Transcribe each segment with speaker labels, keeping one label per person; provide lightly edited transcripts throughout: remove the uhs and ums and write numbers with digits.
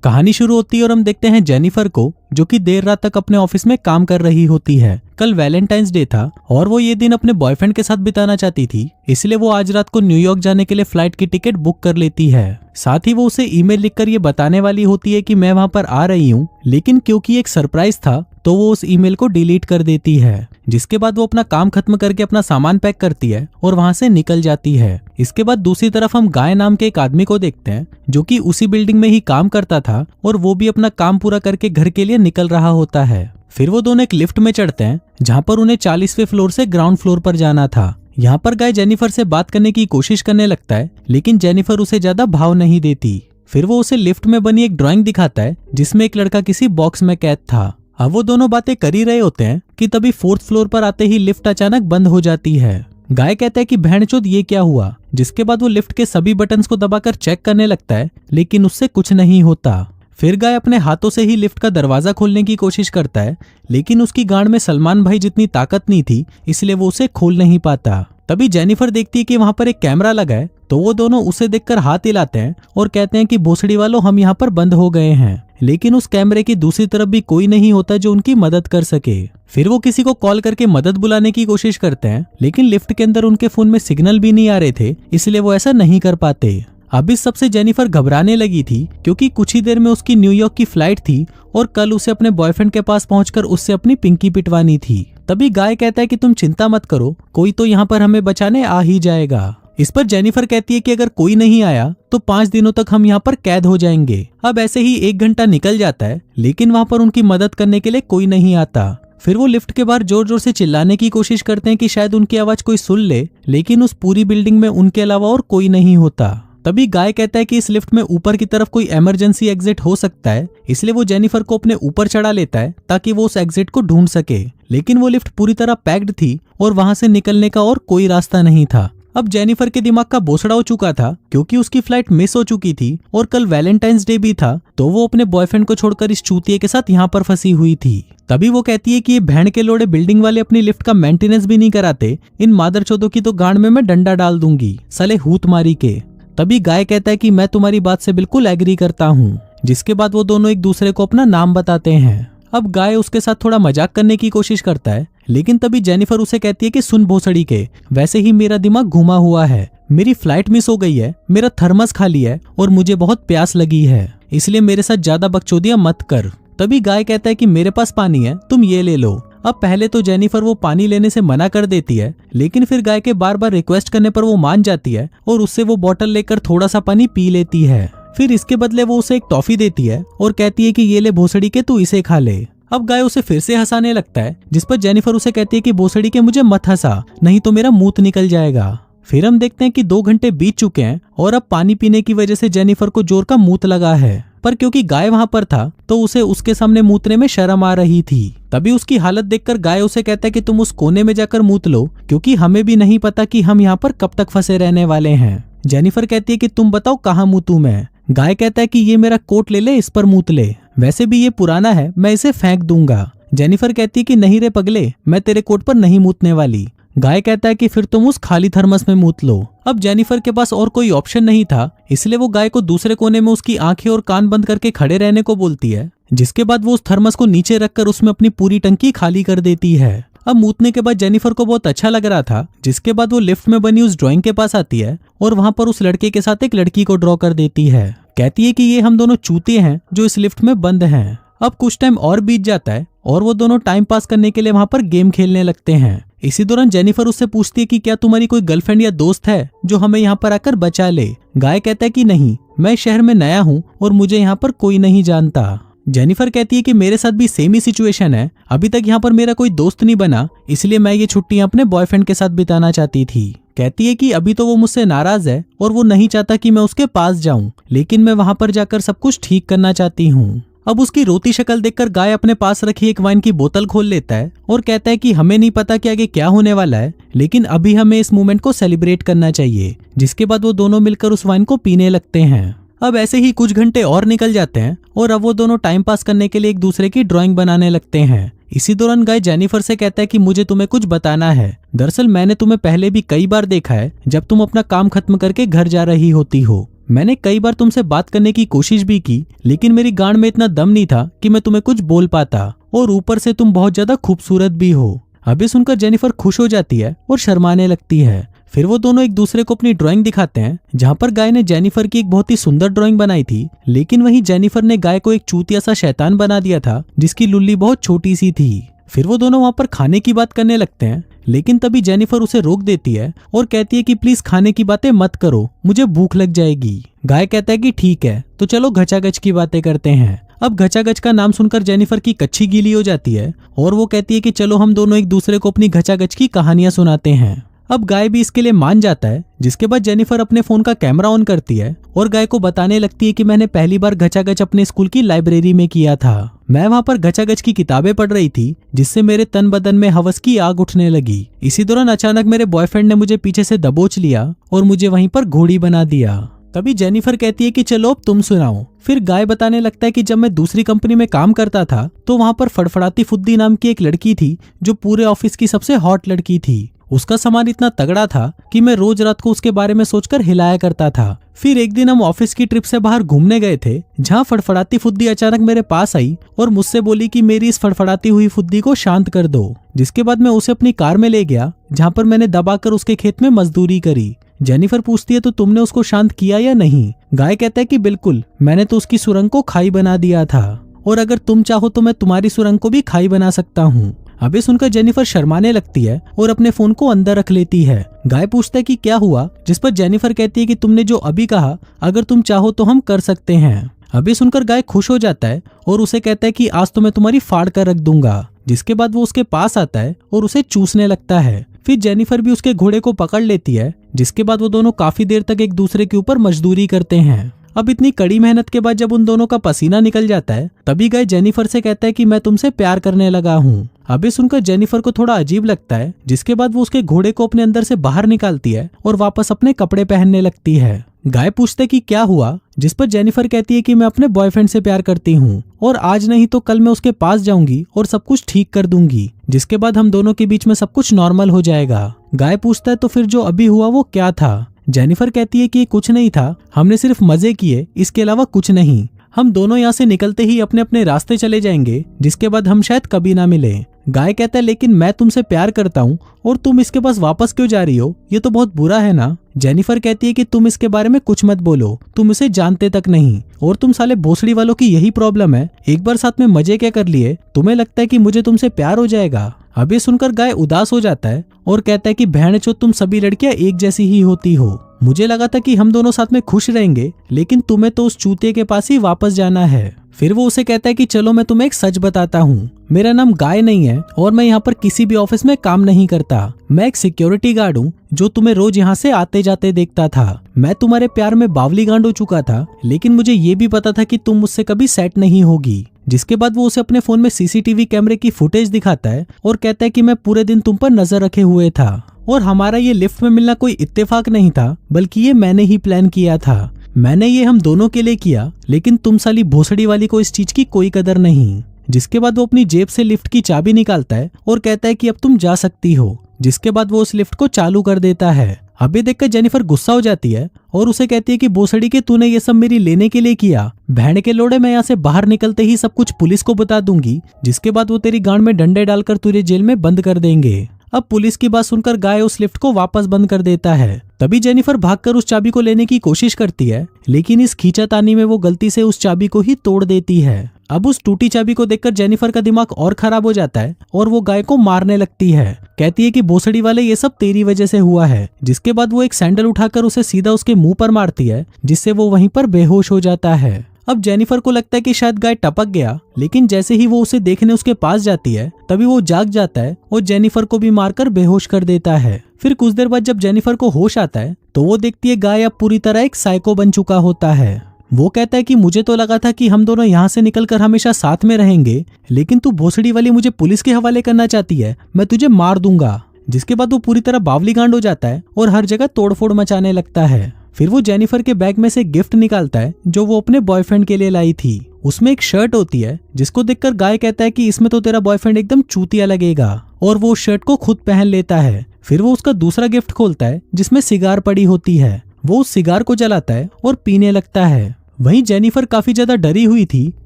Speaker 1: कहानी शुरू होती है और हम देखते हैं जेनिफर को, जो कि देर रात तक अपने ऑफिस में काम कर रही होती है। कल वैलेंटाइंस डे था और वो ये दिन अपने बॉयफ्रेंड के साथ बिताना चाहती थी, इसलिए वो आज रात को न्यूयॉर्क जाने के लिए फ्लाइट की टिकट बुक कर लेती है। साथ ही वो उसे ईमेल लिखकर ये बताने वाली होती है कि मैं वहां पर आ रही हूँ, लेकिन क्योंकि एक सरप्राइज था तो वो उस ईमेल को डिलीट कर देती है। जिसके बाद वो अपना काम खत्म करके अपना सामान पैक करती है और वहां से निकल जाती है। इसके बाद दूसरी तरफ हम गाय नाम के एक आदमी को देखते हैं, जो कि उसी बिल्डिंग में ही काम करता था और वो भी अपना काम पूरा करके घर के लिए निकल रहा होता है। फिर वो दोनों एक लिफ्ट में चढ़ते हैं, जहाँ पर उन्हें 40वें फ्लोर से ग्राउंड फ्लोर पर जाना था। यहाँ पर गाय जेनिफर से बात करने की कोशिश करने लगता है, लेकिन जेनिफर उसे ज्यादा भाव नहीं देती। फिर वो उसे लिफ्ट में बनी एक ड्राइंग दिखाता है, जिसमें एक लड़का किसी बॉक्स में कैद था। अब वो दोनों बातें कर ही रहे होते हैं कि तभी 4th फ्लोर पर आते ही लिफ्ट अचानक बंद हो जाती है। गाय कहता है कि भैंचोद ये क्या हुआ। जिसके बाद वो लिफ्ट के सभी बटन्स को दबाकर चेक करने लगता है, लेकिन उससे कुछ नहीं होता। फिर गाय अपने हाथों से ही लिफ्ट का दरवाजा खोलने की कोशिश करता है, लेकिन उसकी गांड में सलमान भाई जितनी ताकत नहीं थी, इसलिए वो उसे खोल नहीं पाता। तभी जेनिफर देखती है कि वहां पर एक कैमरा लगा है, तो वो दोनों उसे देखकर हाथ हिलाते हैं और कहते हैं कि भोसड़ी वालों, हम यहाँ पर बंद हो गए हैं। लेकिन उस कैमरे की दूसरी तरफ भी कोई नहीं होता जो उनकी मदद कर सके। फिर वो किसी को कॉल करके मदद बुलाने की कोशिश करते हैं, लेकिन लिफ्ट के अंदर उनके फोन में सिग्नल भी नहीं आ रहे थे, इसलिए वो ऐसा नहीं कर पाते। अब इस सबसे जेनिफर घबराने लगी थी, क्योंकि कुछ ही देर में उसकी न्यूयॉर्क की फ्लाइट थी और कल उसे अपने बॉयफ्रेंड के पास पहुंचकर उससे अपनी पिंकी पिटवानी थी। तभी गाय कहता है कि तुम चिंता मत करो, कोई तो यहाँ पर हमें बचाने आ ही जाएगा। इस पर जेनिफर कहती है कि अगर कोई नहीं आया तो 5 दिनों तक हम यहाँ पर कैद हो जाएंगे। अब ऐसे ही 1 घंटा निकल जाता है, लेकिन वहाँ पर उनकी मदद करने के लिए कोई नहीं आता। फिर वो लिफ्ट के बाहर जोर जोर से चिल्लाने की कोशिश करते हैं कि शायद उनकी आवाज कोई सुन ले, लेकिन उस पूरी बिल्डिंग में उनके अलावा और कोई नहीं होता। तभी गाय कहता है कि इस लिफ्ट में ऊपर की तरफ कोई इमरजेंसी एग्जिट हो सकता है, इसलिए वो जेनिफर को अपने ऊपर चढ़ा लेता है ताकि वो उस एग्जिट को ढूंढ सके। लेकिन वो लिफ्ट पूरी तरह पैक्ड थी और वहां से निकलने का और कोई रास्ता नहीं था। अब जेनिफर के दिमाग का बोसड़ा हो चुका था, क्योंकि उसकी फ्लाइट मिस हो चुकी थी और कल वैलेंटाइंस डे भी था, तो वो अपने बॉयफ्रेंड को छोड़कर इस चूतिए के साथ यहाँ पर फंसी हुई थी। तभी वो कहती है कि ये भेड़ के लोड़े बिल्डिंग वाले अपनी लिफ्ट का मेंटेनेंस भी नहीं कराते, इन मादरचोदों की तो गांड में मैं डंडा डाल दूंगी, साले हूत मारी के। तभी गाय कहता है कि मैं तुम्हारी बात से बिल्कुल एग्री करता हूँ। जिसके बाद वो दोनों एक दूसरे को अपना नाम बताते हैं। अब गाय उसके साथ थोड़ा मजाक करने की कोशिश करता है, लेकिन तभी जेनिफर उसे कहती है कि सुन भोसड़ी के, वैसे ही मेरा दिमाग घुमा हुआ है, मेरी फ्लाइट मिस हो गई है, मेरा थर्मस खाली है और मुझे बहुत प्यास लगी है, इसलिए मेरे साथ ज्यादा बकचोदियां मत कर। तभी गाय कहता है कि मेरे पास पानी है, तुम ये ले लो। अब पहले तो जेनिफर वो पानी लेने से मना कर देती है, लेकिन फिर गाय के बार बार रिक्वेस्ट करने पर वो मान जाती है और उससे वो बोतल लेकर थोड़ा सा पानी पी लेती है। फिर इसके बदले वो उसे एक टॉफी देती है और कहती है कि ये ले भोसड़ी के, तू इसे खा ले। अब गाय उसे फिर से हंसाने लगता है, जिस पर जेनिफर उसे कहती है कि भोसड़ी के मुझे मत हंसा, नहीं तो मेरा मूत निकल जाएगा। फिर हम देखते हैं कि 2 घंटे बीत चुके हैं और अब पानी पीने की वजह से जेनिफर को जोर का मूत लगा है, पर क्योंकि गाय वहां पर था तो उसे उसके सामने मूतने में शर्म आ रही थी। तभी उसकी हालत देखकर गाय उसे कहता है कि तुम उस कोने में जाकर मूत लो, क्योंकि हमें भी नहीं पता कि हम यहाँ पर कब तक फंसे रहने वाले हैं। जेनिफर कहती है कि तुम बताओ कहाँ मूतूं मैं। गाय कहता है कि ये मेरा कोट ले ले, इस पर मूत ले, वैसे भी ये पुराना है, मैं इसे फेंक दूंगा। जेनिफर कहती है कि नहीं रे पगले, मैं तेरे कोट पर नहीं मूतने वाली। गाय कहता है कि फिर तुम उस खाली थर्मस में मूत लो। अब जेनिफर के पास और कोई ऑप्शन नहीं था, इसलिए वो गाय को दूसरे कोने में उसकी आंखें और कान बंद करके खड़े रहने को बोलती है। जिसके बाद वो उस थर्मस को नीचे रखकर उसमें अपनी पूरी टंकी खाली कर देती है। अब मूतने के बाद जेनिफर को बहुत अच्छा लग रहा था। जिसके बाद वो लिफ्ट में बनी उस ड्राइंग के पास आती है और वहां पर उस लड़के के साथ एक लड़की को ड्रॉ कर देती है। कहती है कि ये हम दोनों चूते हैं जो इस लिफ्ट में बंद हैं। अब कुछ टाइम और बीत जाता है और वो दोनों टाइम पास करने के लिए वहां पर गेम खेलने लगते हैं। इसी दौरान जेनिफर उससे पूछती है कि क्या तुम्हारी कोई गर्लफ्रेंड या दोस्त है जो हमें यहाँ पर आकर बचा ले। गाय कहता है कि नहीं, मैं शहर में नया हूँ और मुझे यहाँ पर कोई नहीं जानता। जेनिफर कहती है कि मेरे साथ भी सेम ही सिचुएशन है, अभी तक यहाँ पर मेरा कोई दोस्त नहीं बना, इसलिए मैं ये छुट्टियां अपने बॉयफ्रेंड के साथ बिताना चाहती थी। कहती है कि अभी तो वो मुझसे नाराज है और वो नहीं चाहता कि मैं उसके पास जाऊं, लेकिन मैं वहां पर जाकर सब कुछ ठीक करना चाहती हूँ। अब उसकी रोती शक्ल देखकर गाय अपने पास रखी एक वाइन की बोतल खोल लेता है और कहता है कि हमें नहीं पता कि आगे क्या होने वाला है, लेकिन अभी हमें इस मोमेंट को सेलिब्रेट करना चाहिए। जिसके बाद वो दोनों मिलकर उस वाइन को पीने लगते हैं। अब ऐसे ही कुछ घंटे और निकल जाते हैं और अब वो दोनों टाइम पास करने के लिए एक दूसरे की ड्राइंग बनाने लगते हैं। इसी दौरान गाय जेनिफर से कहता है कि मुझे तुम्हें कुछ बताना है। दरअसल मैंने तुम्हें पहले भी कई बार देखा है जब तुम अपना काम खत्म करके घर जा रही होती हो। मैंने कई बार तुमसे बात करने की कोशिश भी की, लेकिन मेरी गांड में इतना दम नहीं था कि मैं तुम्हें कुछ बोल पाता, और ऊपर से तुम बहुत ज्यादा खूबसूरत भी हो। अभी सुनकर जेनिफर खुश हो जाती है और शर्माने लगती है। फिर वो दोनों एक दूसरे को अपनी ड्राइंग दिखाते हैं, जहाँ पर गाय ने जेनिफर की एक बहुत ही सुंदर ड्राइंग बनाई थी, लेकिन वहीं जेनिफर ने गाय को एक चूतिया सा शैतान बना दिया था जिसकी लुल्ली बहुत छोटी सी थी। फिर वो दोनों वहाँ पर खाने की बात करने लगते हैं, लेकिन तभी जेनिफर उसे रोक देती है और कहती है कि प्लीज खाने की बातें मत करो, मुझे भूख लग जाएगी। गाय कहता है कि ठीक है, तो चलो घचागच की बातें करते हैं। अब घचागच का नाम सुनकर जेनिफर की कच्ची गीली हो जाती है और वो कहती है कि चलो हम दोनों एक दूसरे को अपनी घचागच की कहानियां सुनाते हैं। अब गाय भी इसके लिए मान जाता है, जिसके बाद जेनिफर अपने फोन का कैमरा ऑन करती है और गाय को बताने लगती है कि मैंने पहली बार घचागच अपने स्कूल की लाइब्रेरी में किया था। मैं वहाँ पर घचागच की किताबें पढ़ रही थी, जिससे मेरे तन बदन में हवस की आग उठने लगी। इसी दौरान अचानक मेरे बॉयफ्रेंड ने मुझे पीछे से दबोच लिया और मुझे वहीं पर घोड़ी बना दिया। तभी जेनिफर कहती है कि चलो अब तुम सुनाओ। फिर गाय बताने लगता है कि जब मैं दूसरी कंपनी में काम करता था तो वहाँ पर फड़फड़ाती फुद्दी नाम की एक लड़की थी जो पूरे ऑफिस की सबसे हॉट लड़की थी। उसका सामान इतना तगड़ा था कि मैं रोज रात को उसके बारे में सोचकर हिलाया करता था। फिर एक दिन हम ऑफिस की ट्रिप से बाहर घूमने गए थे, जहाँ फड़फड़ाती फुद्दी अचानक मेरे पास आई और मुझसे बोली कि मेरी इस फड़फड़ाती हुई फुद्दी को शांत कर दो। जिसके बाद मैं उसे अपनी कार में ले गया, जहाँ पर मैंने दबाकर उसके खेत में मजदूरी करी। जेनिफर पूछती है तो तुमने उसको शांत किया या नहीं? गाय कहता है कि बिल्कुल, मैंने तो उसकी सुरंग को खाई बना दिया था, और अगर तुम चाहो तो मैं तुम्हारी सुरंग को भी खाई बना सकता हूँ। अभी सुनकर जेनिफर शर्माने लगती है और अपने फोन को अंदर रख लेती है। गाय पूछता है कि क्या हुआ, जिस पर जेनिफर कहती है कि तुमने जो अभी कहा, अगर तुम चाहो तो हम कर सकते हैं। अभी सुनकर गाय खुश हो जाता है और उसे कहता है कि आज तो मैं तुम्हारी फाड़ कर रख दूंगा। जिसके बाद वो उसके पास आता है और उसे चूसने लगता है। फिर जेनिफर भी उसके घोड़े को पकड़ लेती है, जिसके बाद वो दोनों काफी देर तक एक दूसरे के ऊपर मजदूरी करते हैं। अब इतनी कड़ी मेहनत के बाद जब उन दोनों का पसीना निकल जाता है, तभी गाय जेनिफर से कहता है कि मैं तुमसे प्यार करने लगा हूँ। अभी सुनकर जेनिफर को थोड़ा अजीब लगता है, जिसके बाद वो उसके घोड़े को अपने अंदर से बाहर निकालती है और वापस अपने कपड़े पहनने लगती है। गाय पूछते कि क्या हुआ, जिस पर जेनिफर कहती है कि मैं अपने बॉयफ्रेंड से प्यार करती हूँ और आज नहीं तो कल मैं उसके पास जाऊंगी और सब कुछ ठीक कर दूंगी, जिसके बाद हम दोनों के बीच में सब कुछ नॉर्मल हो जाएगा। गाय पूछता है तो फिर जो अभी हुआ वो क्या था? जेनिफर कहती है कि कुछ नहीं था, हमने सिर्फ मजे किए, इसके अलावा कुछ नहीं। हम दोनों यहाँ से निकलते ही अपने अपने रास्ते चले जाएंगे, जिसके बाद हम शायद कभी ना मिले। गाय कहता है लेकिन मैं तुमसे प्यार करता हूँ और तुम इसके पास वापस क्यों जा रही हो? ये तो बहुत बुरा है ना। जेनिफर कहती है कि तुम इसके बारे में कुछ मत बोलो, तुम इसे जानते तक नहीं, और तुम साले भोसड़ी वालों की यही प्रॉब्लम है। एक बार साथ में मजे क्या कर लिए, तुम्हें लगता है कि मुझे तुमसे प्यार हो जाएगा? अभी सुनकर गाय उदास हो जाता है और कहता है कि बहनचोद तुम सभी लड़कियां एक जैसी ही होती हो। मुझे लगा था कि हम दोनों साथ में खुश रहेंगे, लेकिन तुम्हें तो उस चूतिए के पास ही वापस जाना है। फिर वो उसे कहता है कि चलो मैं तुम्हें एक सच बताता हूँ, मेरा नाम गाय नहीं है और मैं यहाँ पर किसी भी ऑफिस में काम नहीं करता। मैं एक सिक्योरिटी गार्ड हूँ जो तुम्हें रोज यहाँ से आते जाते देखता था। मैं तुम्हारे प्यार में बावली गांड हो चुका था, लेकिन मुझे ये भी पता था कि तुम मुझसे कभी सेट नहीं होगी। जिसके बाद वो उसे अपने फोन में सीसीटीवी कैमरे की फुटेज दिखाता है और कहता है कि मैं पूरे दिन तुम पर नजर रखे हुए था और हमारा ये लिफ्ट में मिलना कोई इत्तेफाक नहीं था, बल्कि ये मैंने ही प्लान किया था। मैंने ये हम दोनों के लिए किया, लेकिन तुम साली भोसड़ी वाली को इस चीज की कोई कदर नहीं। जिसके बाद वो अपनी जेब से लिफ्ट की चाबी निकालता है और कहता है कि अब तुम जा सकती हो। जिसके बाद वो उस लिफ्ट को चालू कर देता है। अभी देखकर जेनिफर गुस्सा हो जाती है और उसे कहती है कि भोसड़ी के तूने ये सब मेरी लेने के लिए किया। बहन के लोड़े, मैं यहाँ से बाहर निकलते ही सब कुछ पुलिस को बता दूंगी, जिसके बाद वो तेरी गांड में डंडे डालकर तुझे जेल में बंद कर देंगे। अब पुलिस की बात सुनकर गाय उस लिफ्ट को वापस बंद कर देता है। तभी जेनिफर भागकर उस चाबी को लेने की कोशिश करती है, लेकिन इस खींचातानी में वो गलती से उस चाबी को ही तोड़ देती है। अब उस टूटी चाबी को देखकर जेनिफर का दिमाग और खराब हो जाता है और वो गाय को मारने लगती है। कहती है कि भोसड़ी वाले ये सब तेरी वजह से हुआ है। जिसके बाद वो एक सैंडल उठाकर उसे सीधा उसके मुंह पर मारती है, जिससे वो वहीं पर बेहोश हो जाता है। अब जेनिफर को लगता है कि शायद गाय टपक गया, लेकिन जैसे ही वो उसे देखने उसके पास जाती है, तभी वो जाग जाता है और जेनिफर को भी मारकर बेहोश कर देता है। फिर कुछ देर बाद जब जेनिफर को होश आता है तो वो देखती है गाय अब पूरी तरह एक साइको बन चुका होता है। वो कहता है कि मुझे तो लगा था कि हम दोनों यहाँ से निकलकर हमेशा साथ में रहेंगे, लेकिन तू भोसड़ी वाली मुझे पुलिस के हवाले करना चाहती है, मैं तुझे मार दूंगा। जिसके बाद वो पूरी तरह बावली गांड हो जाता है और हर जगह तोड़फोड़ मचाने लगता है। फिर वो जेनिफर के बैग में से गिफ्ट निकालता है जो वो अपने बॉयफ्रेंड के लिए लाई थी। उसमें एक शर्ट होती है, जिसको देखकर गाय कहता है कि इसमें तो तेरा बॉयफ्रेंड एकदम चूतिया लगेगा, और वो उस शर्ट को खुद पहन लेता है। फिर वो उसका दूसरा गिफ्ट खोलता है जिसमें सिगार पड़ी होती है। वो उस सिगार को जलाता है और पीने लगता है। वहीं जेनिफर काफी ज्यादा डरी हुई थी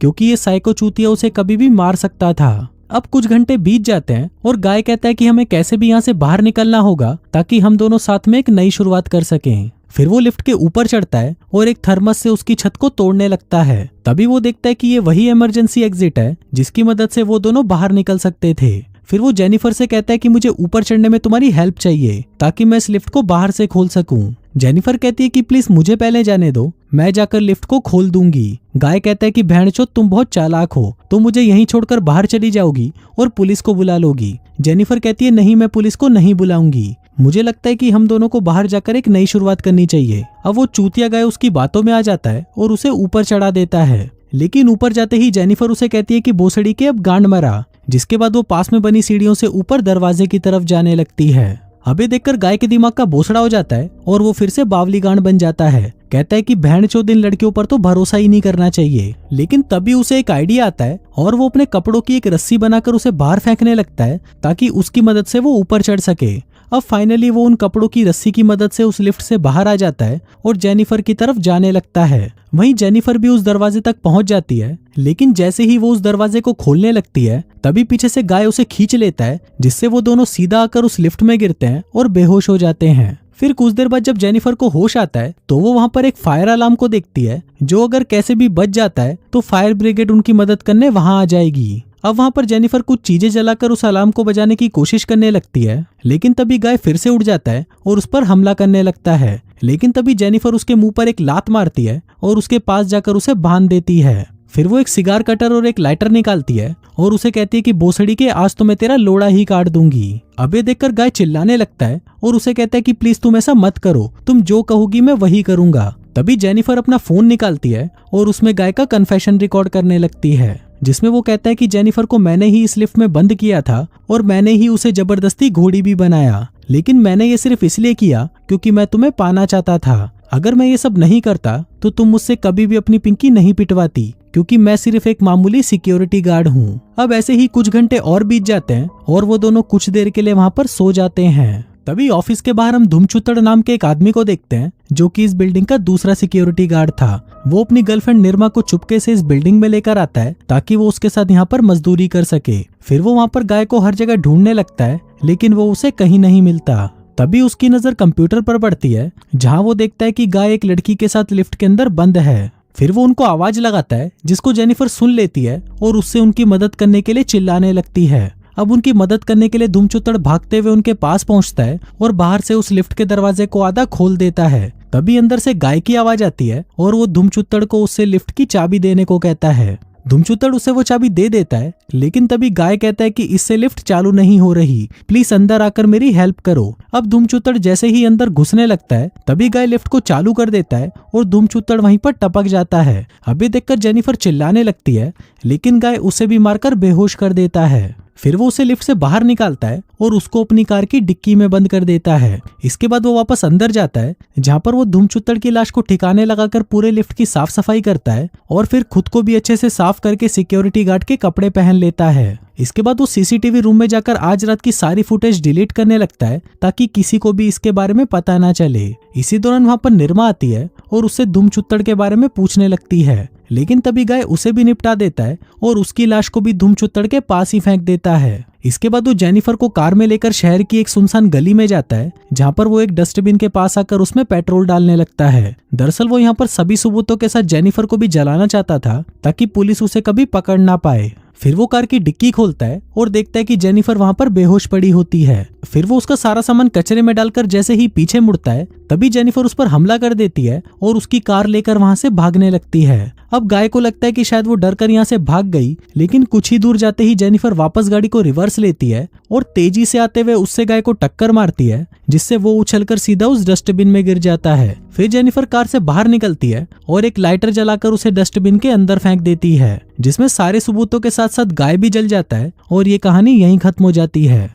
Speaker 1: क्योंकि ये साइको चूतिया उसे कभी भी मार सकता था। अब कुछ घंटे बीत जाते हैं और गाय कहता है कि हमें कैसे भी यहाँ से बाहर निकलना होगा ताकि हम दोनों साथ में एक नई शुरुआत कर सकें। फिर वो लिफ्ट के ऊपर चढ़ता है और एक थर्मस से उसकी छत को तोड़ने लगता है। तभी वो देखता है कि ये वही इमरजेंसी एग्जिट है जिसकी मदद से वो दोनों बाहर निकल सकते थे। फिर वो जेनिफर से कहता है कि मुझे ऊपर चढ़ने में तुम्हारी हेल्प चाहिए ताकि मैं इस लिफ्ट को बाहर से खोल सकूं। जेनिफर कहती है कि प्लीज मुझे पहले जाने दो, मैं जाकर लिफ्ट को खोल दूंगी। गाय कहता है कि बहनचोद तुम बहुत चालाक हो, तुम मुझे यहीं छोड़कर बाहर चली जाओगी और पुलिस को बुला लोगी। जेनिफर कहती है नहीं, मैं पुलिस को नहीं बुलाऊंगी, मुझे लगता है कि हम दोनों को बाहर जाकर एक नई शुरुआत करनी चाहिए। अब वो चूतिया गाय उसकी बातों में आ जाता है और उसे ऊपर चढ़ा देता है। लेकिन ऊपर जाते ही जेनिफर उसे कहती है कि भोसड़ी के अब गांड मरा, जिसके बाद वो पास में बनी सीढ़ियों से ऊपर दरवाजे की तरफ जाने लगती है। अबे देखकर गाय के दिमाग का बोसड़ा हो जाता है और वो फिर से बावली गांड बन जाता है। कहता है कि बहनचोद इन लड़कियों पर तो भरोसा ही नहीं करना चाहिए। लेकिन तभी उसे एक आइडिया आता है और वो अपने कपड़ों की एक रस्सी बनाकर उसे बाहर फेंकने लगता है ताकि उसकी मदद से वो ऊपर चढ़ सके। अब फाइनली वो उन कपड़ों की रस्सी की मदद से उस लिफ्ट से बाहर आ जाता है और जेनिफर की तरफ जाने लगता है। वहीं जेनिफर भी उस दरवाजे तक पहुंच जाती है, लेकिन जैसे ही वो उस दरवाजे को खोलने लगती है तभी पीछे से गाय उसे खींच लेता है, जिससे वो दोनों सीधा आकर उस लिफ्ट में गिरते हैं और बेहोश हो जाते हैं। फिर कुछ देर बाद जब जेनिफर को होश आता है तो वो वहां पर एक फायर अलार्म को देखती है, जो अगर कैसे भी बच जाता है तो फायर ब्रिगेड उनकी मदद करने वहां आ जाएगी। अब वहां पर जेनिफर कुछ चीजें जलाकर उस अलार्म को बजाने की कोशिश करने लगती है, लेकिन तभी गाय फिर से उड़ जाता है और उस पर हमला करने लगता है। लेकिन तभी जेनिफर उसके मुंह पर एक लात मारती है और उसके पास जाकर उसे बांध देती है। फिर वो एक सिगार कटर और एक लाइटर निकालती है और उसे कहती है कि भोसड़ी के आज तो मैं तेरा लोड़ा ही काट दूंगी। अब ये देखकर गाय चिल्लाने लगता है और उसे कहता है कि प्लीज तुम ऐसा मत करो, तुम जो कहोगी मैं वही करूंगा। तभी जेनिफर अपना फोन निकालती है और उसमें गाय का कन्फेशन रिकॉर्ड करने लगती है, जिसमें वो कहता है कि जेनिफर को मैंने ही इस लिफ्ट में बंद किया था और मैंने ही उसे जबरदस्ती घोड़ी भी बनाया, लेकिन मैंने ये सिर्फ इसलिए किया क्योंकि मैं तुम्हें पाना चाहता था। अगर मैं ये सब नहीं करता तो तुम मुझसे कभी भी अपनी पिंकी नहीं पिटवाती, क्योंकि मैं सिर्फ एक मामूली सिक्योरिटी गार्ड हूँ। अब ऐसे ही कुछ घंटे और बीत जाते हैं और वो दोनों कुछ देर के लिए वहां पर सो जाते हैं। तभी ऑफिस के बाहर हम धुमचुतड़ नाम के एक आदमी को देखते हैं, जो कि इस बिल्डिंग का दूसरा सिक्योरिटी गार्ड था। वो अपनी गर्लफ्रेंड निर्मा को चुपके से इस बिल्डिंग में लेकर आता है ताकि वो उसके साथ यहाँ पर मजदूरी कर सके। फिर वो वहाँ पर गाय को हर जगह ढूंढने लगता है, लेकिन वो उसे कहीं नहीं मिलता। तभी उसकी नजर कंप्यूटर पर पड़ती है, जहाँ वो देखता है कि गाय एक लड़की के साथ लिफ्ट के अंदर बंद है। फिर वो उनको आवाज लगाता है, जिसको जेनिफर सुन लेती है और उससे उनकी मदद करने के लिए चिल्लाने लगती है। अब उनकी मदद करने के लिए धुमचुतड़ भागते हुए उनके पास पहुंचता है और बाहर से उस लिफ्ट के दरवाजे को आधा खोल देता है। तभी अंदर से गाय की आवाज आती है और वो धुमचुतड़ को उससे लिफ्ट की चाबी देने को कहता है। धुमचुतड़ उसे वो चाबी दे देता है, लेकिन तभी गाय कहता है कि इससे लिफ्ट चालू नहीं हो रही, प्लीज अंदर आकर मेरी हेल्प करो। अब धुमचुतड़ जैसे ही अंदर घुसने लगता है तभी गाय लिफ्ट को चालू कर देता है और धुमचुतड़ वहीं पर टपक जाता है। अभी देखकर जेनिफर चिल्लाने लगती है, लेकिन गाय उसे भी मारकर बेहोश कर देता है। फिर वो उसे लिफ्ट से बाहर निकालता है और उसको अपनी कार की डिक्की में बंद कर देता है। इसके बाद वो वापस अंदर जाता है, जहाँ पर वो धुमचुतड़ की लाश को ठिकाने लगाकर पूरे लिफ्ट की साफ सफाई करता है और फिर खुद को भी अच्छे से साफ करके सिक्योरिटी गार्ड के कपड़े पहन लेता है। इसके बाद वो सीसीटीवी रूम में जाकर आज रात की सारी फुटेज डिलीट करने लगता है ताकि किसी को भी इसके बारे में पता ना चले। इसी दौरान वहाँ पर निर्मा आती है और उससे धुमचुतड़ के बारे में पूछने लगती है, लेकिन तभी गाय उसे भी निपटा देता है और उसकी लाश को भी धुमचुतड़ के पास ही फेंक देता है। इसके बाद वो जेनिफर को कार में लेकर शहर की एक सुनसान गली में जाता है, जहाँ पर वो एक डस्टबिन के पास आकर उसमें पेट्रोल डालने लगता है। दरअसल वो यहाँ पर सभी सबूतों के साथ जेनिफर को भी जलाना चाहता था ताकि पुलिस उसे कभी पकड़ ना पाए। फिर वो कार की डिक्की खोलता है और देखता है कि जेनिफर वहां पर बेहोश पड़ी होती है। फिर वो उसका सारा सामान कचरे में डालकर जैसे ही पीछे मुड़ता है तभी जेनिफर उस पर हमला कर देती है और उसकी कार लेकर वहां से भागने लगती है। अब गाय को लगता है कि शायद वो डरकर यहाँ से भाग गई, लेकिन कुछ ही दूर जाते ही जेनिफर वापस गाड़ी को रिवर्स लेती है और तेजी से आते हुए उससे गाय को टक्कर मारती है, जिससे वो उछलकर सीधा उस डस्टबिन में गिर जाता है। फिर जेनिफर कार से बाहर निकलती है और एक लाइटर जलाकर उसे डस्टबिन के अंदर फेंक देती है, जिसमें सारे सबूतों के साथ साथ गाय भी जल जाता है और ये कहानी यहीं खत्म हो जाती है।